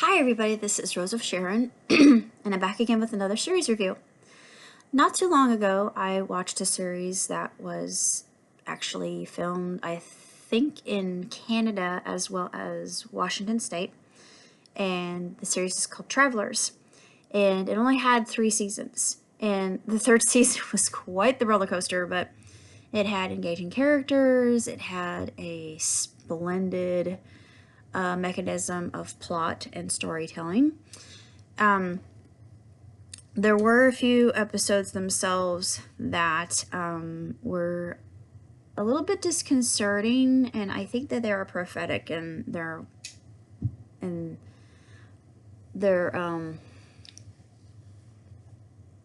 Hi everybody, this is Rose of Sharon, and I'm back again with another series review. Not too long ago, I watched a series that was actually filmed, I think, in Canada as well as Washington State, and the series is called Travelers, and it only had 3 seasons, and the third season was quite the roller coaster, but it had engaging characters, it had a splendid mechanism of plot and storytelling. There were a few episodes themselves that were a little bit disconcerting, and I think that they are prophetic in their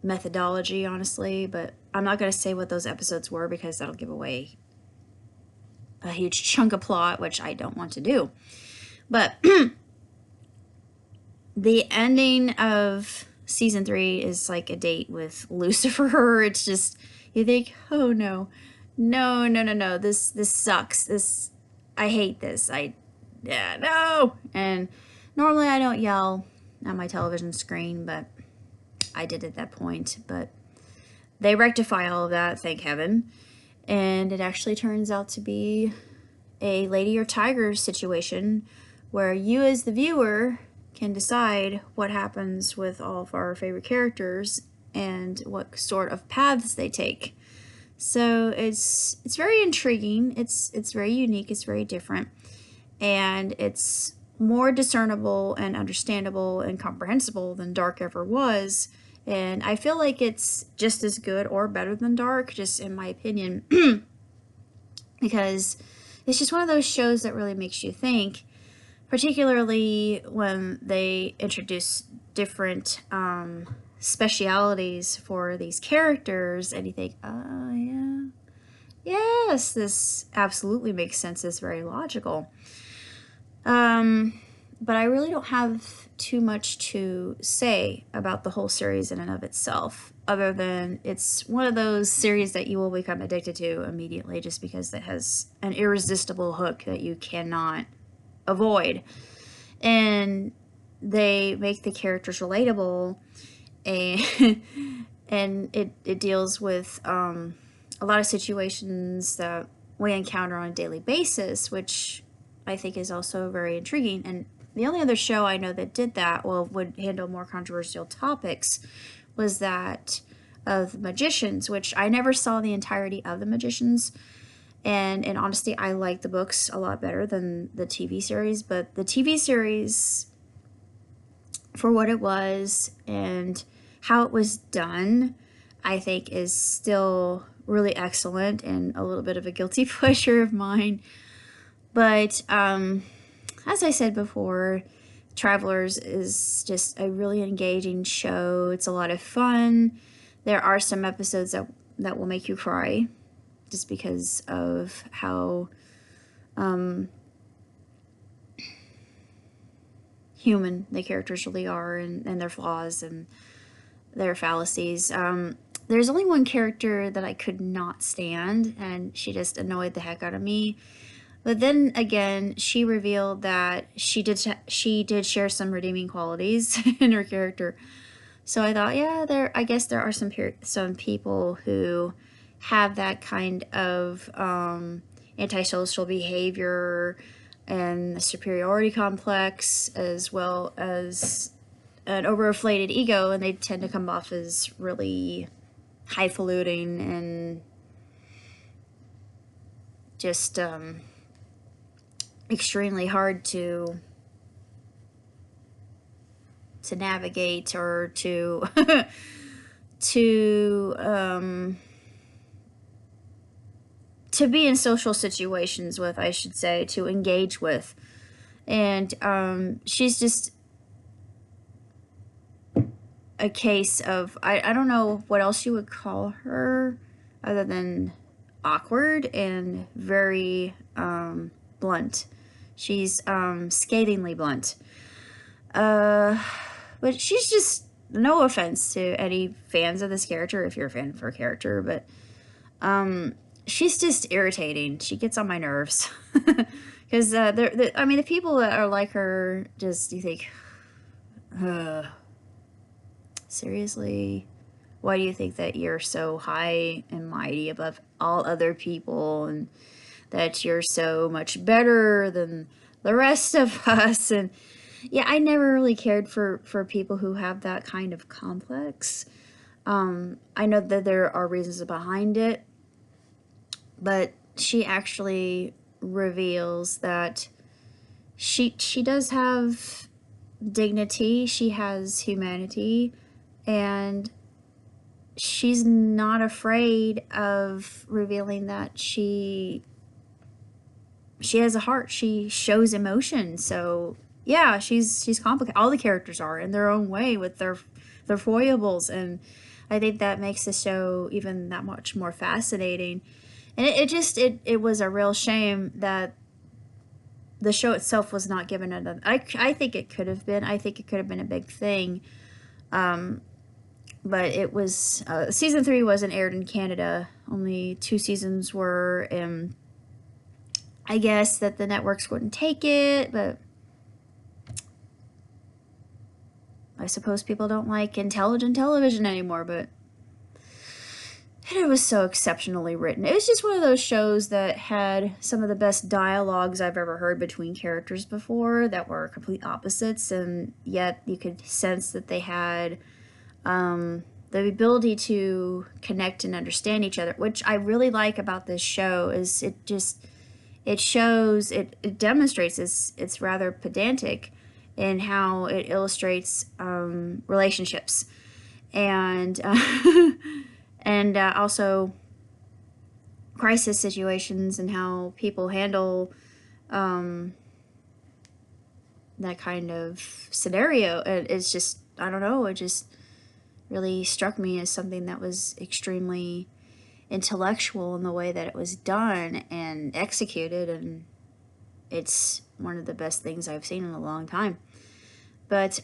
methodology, honestly. But I'm not going to say what those episodes were because that'll give away a huge chunk of plot, which I don't want to do. But the ending of season 3 is like a date with Lucifer. It's just, you think, oh no, this sucks. I hate this. No. And normally I don't yell at my television screen, but I did at that point. But they rectify all of that, thank heaven. And it actually turns out to be a Lady or Tiger situation where you as the viewer can decide what happens with all of our favorite characters and what sort of paths they take. So it's very intriguing. It's very unique. It's very different, and it's more discernible and understandable and comprehensible than Dark ever was. And I feel like it's just as good or better than Dark, just in my opinion, because it's just one of those shows that really makes you think, particularly when they introduce different specialities for these characters, and you think, oh yeah, yes, this absolutely makes sense, it's very logical. But I really don't have too much to say about the whole series in and of itself, other than it's one of those series that you will become addicted to immediately just because it has an irresistible hook that you cannot avoid. And they make the characters relatable, and and it deals with a lot of situations that we encounter on a daily basis, which I think is also very intriguing. And the only other show I know that did that, well, would handle more controversial topics, was that of The Magicians, which I never saw the entirety of The Magicians. And in honesty, I like the books a lot better than the TV series. But the TV series, for what it was and how it was done, I think is still really excellent and a little bit of a guilty pleasure of mine. But as I said before, Travelers is just a really engaging show. It's a lot of fun. There are some episodes that will make you cry, just because of how human the characters really are, and their flaws and their fallacies. There's only one character that I could not stand, and she just annoyed the heck out of me. But then again, she revealed that she did share some redeeming qualities in her character. So I thought, yeah, I guess there are some people who have that kind of antisocial behavior and a superiority complex, as well as an overinflated ego, and they tend to come off as really highfalutin and just extremely hard to navigate or to to be in social situations with, I should say, to engage with. And she's just a case of, I don't know what else you would call her other than awkward and very blunt. She's scathingly blunt. But she's just, no offense to any fans of this character, if you're a fan of her character, but she's just irritating. She gets on my nerves. Because, I mean, the people that are like her, just, you think, Seriously? Why do you think that you're so high and mighty above all other people, and that you're so much better than the rest of us? And yeah, I never really cared for people who have that kind of complex. I know that there are reasons behind it, but she actually reveals that she does have dignity, she has humanity, and she's not afraid of revealing that she has a heart. She shows emotion. So yeah, she's complicated. All the characters are in their own way with their foibles, and I think that makes the show even that much more fascinating. And it was a real shame that the show itself was not given another. I think it could have been. I think it could have been a big thing. But it was season 3 wasn't aired in Canada. Only 2 seasons were, and I guess that the networks wouldn't take it. But I suppose people don't like intelligent television anymore. But it was so exceptionally written. It was just one of those shows that had some of the best dialogues I've ever heard between characters before, that were complete opposites, and yet you could sense that they had the ability to connect and understand each other, which I really like about this show. Is it demonstrates it's rather pedantic in how it illustrates relationships, and and also crisis situations, and how people handle that kind of scenario. It's just, I don't know, it just really struck me as something that was extremely intellectual in the way that it was done and executed, and it's one of the best things I've seen in a long time. But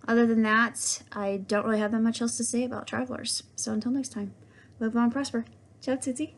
other than that, I don't really have that much else to say about Travelers. So until next time, live long and prosper. Ciao, Tsitsi.